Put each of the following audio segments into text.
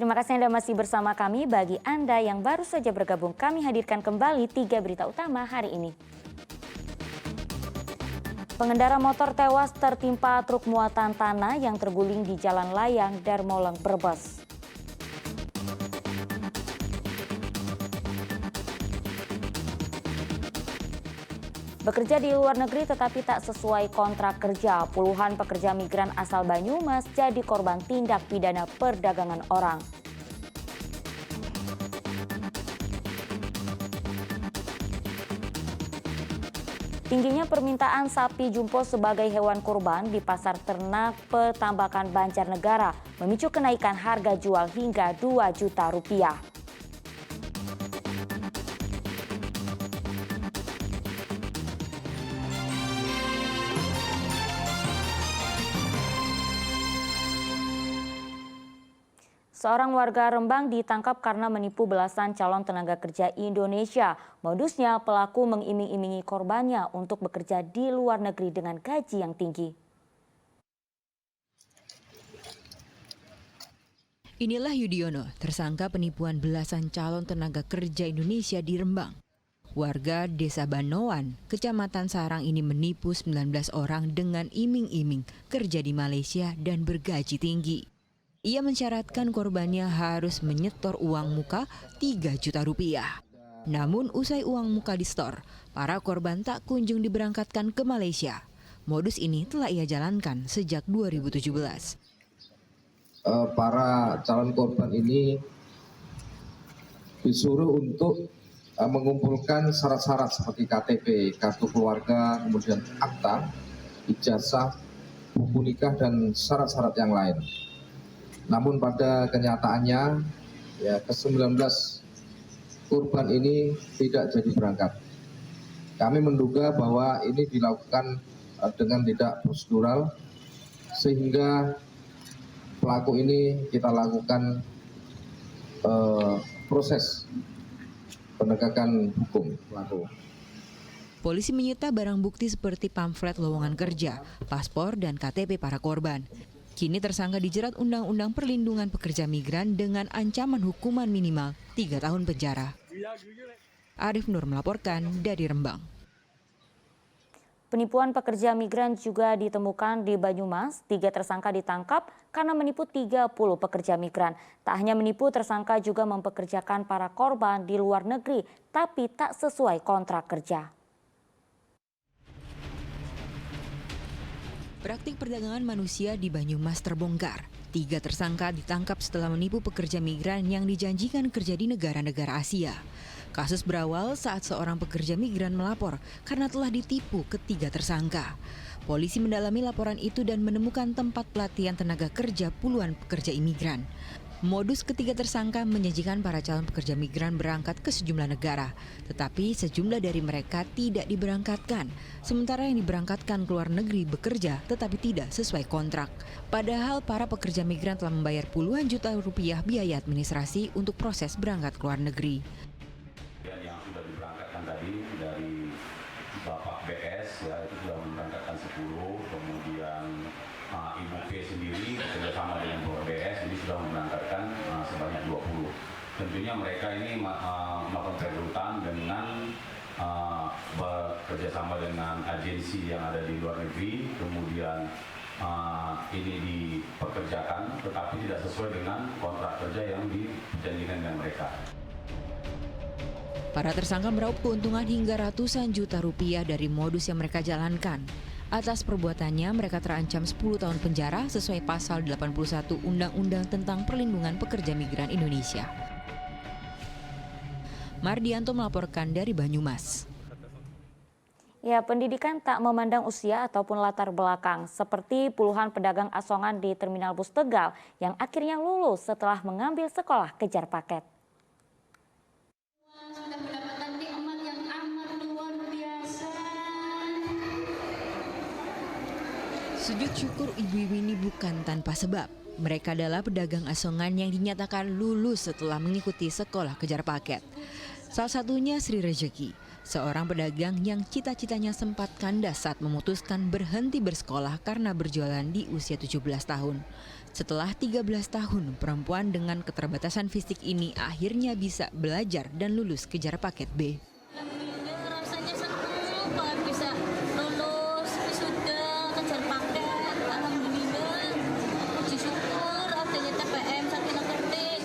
Terima kasih Anda masih bersama kami. Bagi Anda yang baru saja bergabung, kami hadirkan kembali 3 berita utama hari ini. Pengendara motor tewas tertimpa truk muatan tanah yang terguling di Jalan Layang, Darmoleng, Brebes. Bekerja di luar negeri tetapi tak sesuai kontrak kerja, puluhan pekerja migran asal Banyumas jadi korban tindak pidana perdagangan orang. Tingginya permintaan sapi jumbo sebagai hewan kurban di pasar ternak Petambakan Banjarnegara memicu kenaikan harga jual hingga 2 juta rupiah. Seorang warga Rembang ditangkap karena menipu belasan calon tenaga kerja Indonesia. Modusnya pelaku mengiming-imingi korbannya untuk bekerja di luar negeri dengan gaji yang tinggi. Inilah Yudiono, tersangka penipuan belasan calon tenaga kerja Indonesia di Rembang. Warga Desa Banoan, Kecamatan Sarang ini menipu 19 orang dengan iming-iming kerja di Malaysia dan bergaji tinggi. Ia mensyaratkan korbannya harus menyetor uang muka 3 juta rupiah. Namun usai uang muka disetor, para korban tak kunjung diberangkatkan ke Malaysia. Modus ini telah ia jalankan sejak 2017. Para calon korban ini disuruh untuk mengumpulkan syarat-syarat seperti KTP, kartu keluarga, kemudian akta, ijazah, buku nikah, dan syarat-syarat yang lain. Namun pada kenyataannya ke-19 korban ini tidak jadi berangkat. Kami menduga bahwa ini dilakukan dengan tidak prosedural sehingga pelaku ini kita lakukan proses penegakan hukum pelaku. Polisi menyita barang bukti seperti pamflet lowongan kerja, paspor, dan KTP para korban. Kini tersangka dijerat Undang-Undang Perlindungan Pekerja Migran dengan ancaman hukuman minimal 3 tahun penjara. Arif Nur melaporkan dari Rembang. Penipuan pekerja migran juga ditemukan di Banyumas. 3 tersangka ditangkap karena menipu 30 pekerja migran. Tak hanya menipu, tersangka juga mempekerjakan para korban di luar negeri, tapi tak sesuai kontrak kerja. Praktik perdagangan manusia di Banyumas terbongkar. 3 tersangka ditangkap setelah menipu pekerja migran yang dijanjikan kerja di negara-negara Asia. Kasus berawal saat seorang pekerja migran melapor karena telah ditipu ketiga tersangka. Polisi mendalami laporan itu dan menemukan tempat pelatihan tenaga kerja puluhan pekerja imigran. Modus ketiga tersangka menjanjikan para calon pekerja migran berangkat ke sejumlah negara, tetapi sejumlah dari mereka tidak diberangkatkan. Sementara yang diberangkatkan ke luar negeri bekerja tetapi tidak sesuai kontrak. Padahal para pekerja migran telah membayar puluhan juta rupiah biaya administrasi untuk proses berangkat ke luar negeri. Yang sudah diberangkatkan tadi dari Bapak BS itu sudah memberangkatkan 10, kemudian Ibu P sendiri bekerjasama dengan Bapak BS ini sudah memberangkatkan sebanyak 20. Tentunya mereka ini melakukan perekrutan dengan bekerjasama dengan agensi yang ada di luar negeri, kemudian ini dipekerjakan tetapi tidak sesuai dengan kontrak kerja yang dijanjikan dengan mereka. Para tersangka meraup keuntungan hingga ratusan juta rupiah dari modus yang mereka jalankan. Atas perbuatannya, mereka terancam 10 tahun penjara sesuai pasal 81 Undang-Undang tentang Perlindungan Pekerja Migran Indonesia. Mardianto melaporkan dari Banyumas. Ya, pendidikan tak memandang usia ataupun latar belakang, seperti puluhan pedagang asongan di Terminal Bus Tegal yang akhirnya lulus setelah mengambil sekolah kejar paket. Sujud syukur ibu-ibu ini bukan tanpa sebab. Mereka adalah pedagang asongan yang dinyatakan lulus setelah mengikuti sekolah kejar paket. Salah satunya Sri Rejeki. seorang pedagang yang cita-citanya sempat kandas saat memutuskan berhenti bersekolah karena berjualan di usia 17 tahun. Setelah 13 tahun, perempuan dengan keterbatasan fisik ini akhirnya bisa belajar dan lulus kejar paket B. Alhamdulillah, rasanya senang banget bisa lulus wisuda kejar paket. Alhamdulillah, puji syukur adanya TPM Sakinah Kertik.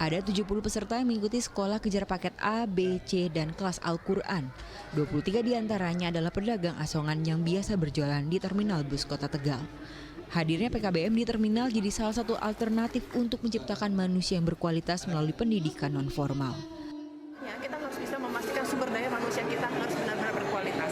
Ada 70 peserta yang mengikuti sekolah kejar paket A, B, C, dan kelas Al-Quran. 23 diantaranya adalah pedagang asongan yang biasa berjualan di terminal bus Kota Tegal. Hadirnya PKBM di terminal jadi salah satu alternatif untuk menciptakan manusia yang berkualitas melalui pendidikan non-formal. Ya, kita harus bisa memastikan sumber daya manusia kita harus benar-benar berkualitas.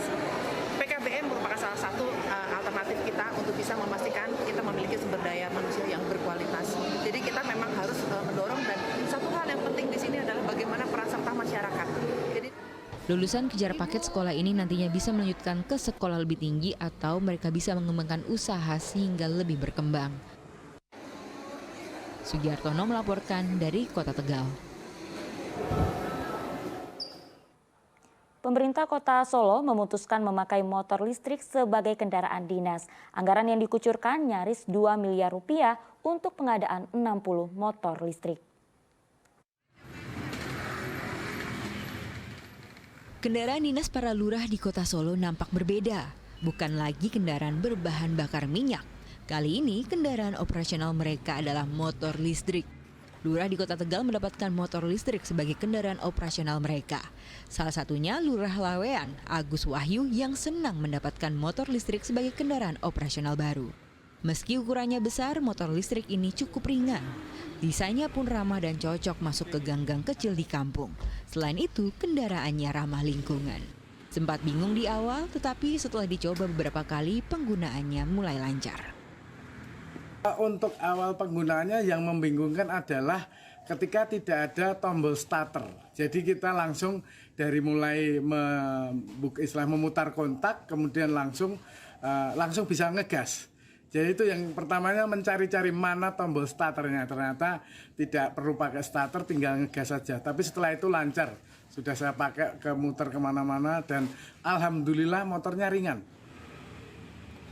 PKBM merupakan salah satu alternatif kita untuk bisa memastikan kita memiliki sumber daya manusia yang berkualitas. Jadi kita memang harus mendorong, dan satu hal yang penting di sini adalah bagaimana peran serta masyarakat. Jadi Lulusan kejar paket sekolah ini nantinya bisa melanjutkan ke sekolah lebih tinggi atau mereka bisa mengembangkan usaha sehingga lebih berkembang. Sugiartono melaporkan dari Kota Tegal. Pemerintah Kota Solo memutuskan memakai motor listrik sebagai kendaraan dinas. Anggaran yang dikucurkan nyaris 2 miliar rupiah untuk pengadaan 60 motor listrik. Kendaraan dinas para lurah di Kota Solo nampak berbeda. Bukan lagi kendaraan berbahan bakar minyak. Kali ini kendaraan operasional mereka adalah motor listrik. Lurah di Kota Tegal mendapatkan motor listrik sebagai kendaraan operasional mereka. Salah satunya Lurah Lawean, Agus Wahyu, yang senang mendapatkan motor listrik sebagai kendaraan operasional baru. Meski ukurannya besar, motor listrik ini cukup ringan. Desainnya pun ramah dan cocok masuk ke gang-gang kecil di kampung. Selain itu, kendaraannya ramah lingkungan. Sempat bingung di awal, tetapi setelah dicoba beberapa kali, penggunaannya mulai lancar. Untuk awal penggunaannya yang membingungkan adalah ketika tidak ada tombol starter. Jadi kita langsung dari mulai memutar kontak, kemudian langsung bisa ngegas. Jadi itu yang pertamanya mencari-cari mana tombol starternya. Ternyata tidak perlu pakai starter, tinggal ngegas saja. Tapi setelah itu lancar. Sudah saya pakai muter kemana-mana dan alhamdulillah motornya ringan.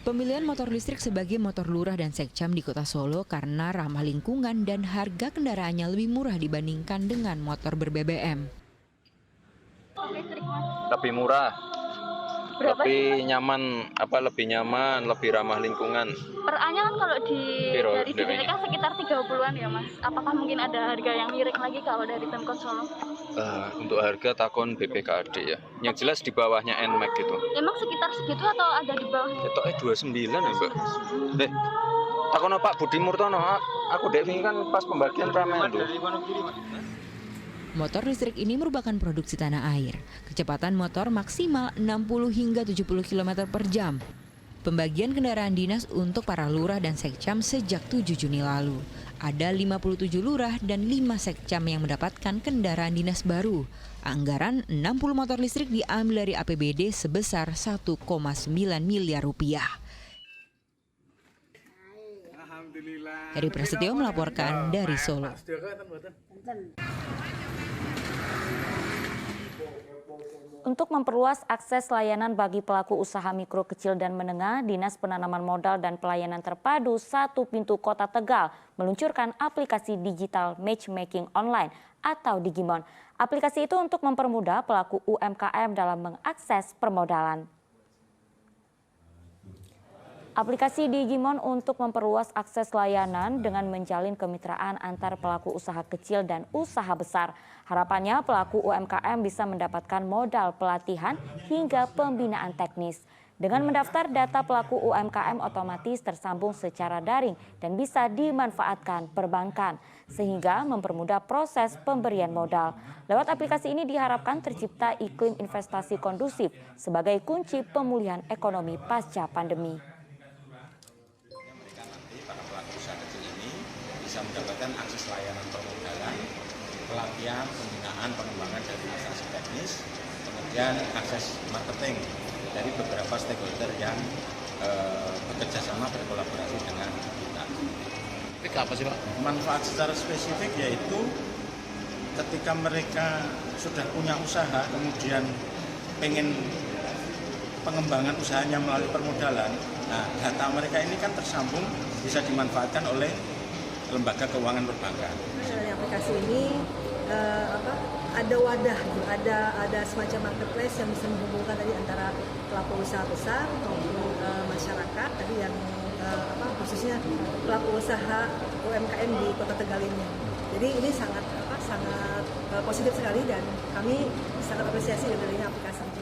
Pemilihan motor listrik sebagai motor lurah dan sekcam di Kota Solo karena ramah lingkungan dan harga kendaraannya lebih murah dibandingkan dengan motor ber-BBM. Lebih murah. Berapa lebih nyaman, lebih ramah lingkungan. per A-nya kan kalau dari sini kan sekitar 30-an ya Mas. Apakah mungkin ada harga yang miring lagi kalau dari Pemkot Solo? Untuk harga takon BPKAD ya. Yang jelas di bawahnya NMAX gitu. Emang sekitar segitu atau ada di bawah? Ketoknya 29 ya Mbak. Takon Pak Budi Murtono, aku dek kan pas pembagian ramen tuh. Motor listrik ini merupakan produksi tanah air. Kecepatan motor maksimal 60 hingga 70 km per jam. Pembagian kendaraan dinas untuk para lurah dan sekcam sejak 7 Juni lalu. Ada 57 lurah dan 5 sekcam yang mendapatkan kendaraan dinas baru. Anggaran 60 motor listrik diambil dari APBD sebesar 1,9 miliar rupiah. Heri Prasetyo melaporkan dari Solo. Untuk memperluas akses layanan bagi pelaku usaha mikro, kecil, dan menengah, Dinas Penanaman Modal dan Pelayanan Terpadu Satu Pintu Kota Tegal meluncurkan aplikasi digital matchmaking online atau Digimon. Aplikasi itu untuk mempermudah pelaku UMKM dalam mengakses permodalan. Aplikasi Digimon untuk memperluas akses layanan dengan menjalin kemitraan antar pelaku usaha kecil dan usaha besar. Harapannya pelaku UMKM bisa mendapatkan modal pelatihan hingga pembinaan teknis. Dengan mendaftar, data pelaku UMKM otomatis tersambung secara daring dan bisa dimanfaatkan perbankan, sehingga mempermudah proses pemberian modal. Lewat aplikasi ini diharapkan tercipta iklim investasi kondusif sebagai kunci pemulihan ekonomi pasca pandemi. Bisa mendapatkan akses layanan permodalan, pelatihan, pembinaan, pengembangan dari instansi teknis, kemudian akses marketing dari beberapa stakeholder yang bekerja sama berkolaborasi dengan kita. Tapi apa sih Pak? Manfaat secara spesifik yaitu ketika mereka sudah punya usaha, kemudian pengen pengembangan usahanya melalui permodalan, nah data mereka ini kan tersambung bisa dimanfaatkan oleh lembaga keuangan perbankan. Dari aplikasi ini ada wadah, ada semacam marketplace yang bisa menghubungkan tadi antara pelaku usaha besar maupun masyarakat tadi yang khususnya pelaku usaha UMKM di Kota Tegal ini. Jadi ini sangat positif sekali dan kami sangat apresiasi dari aplikasi ini.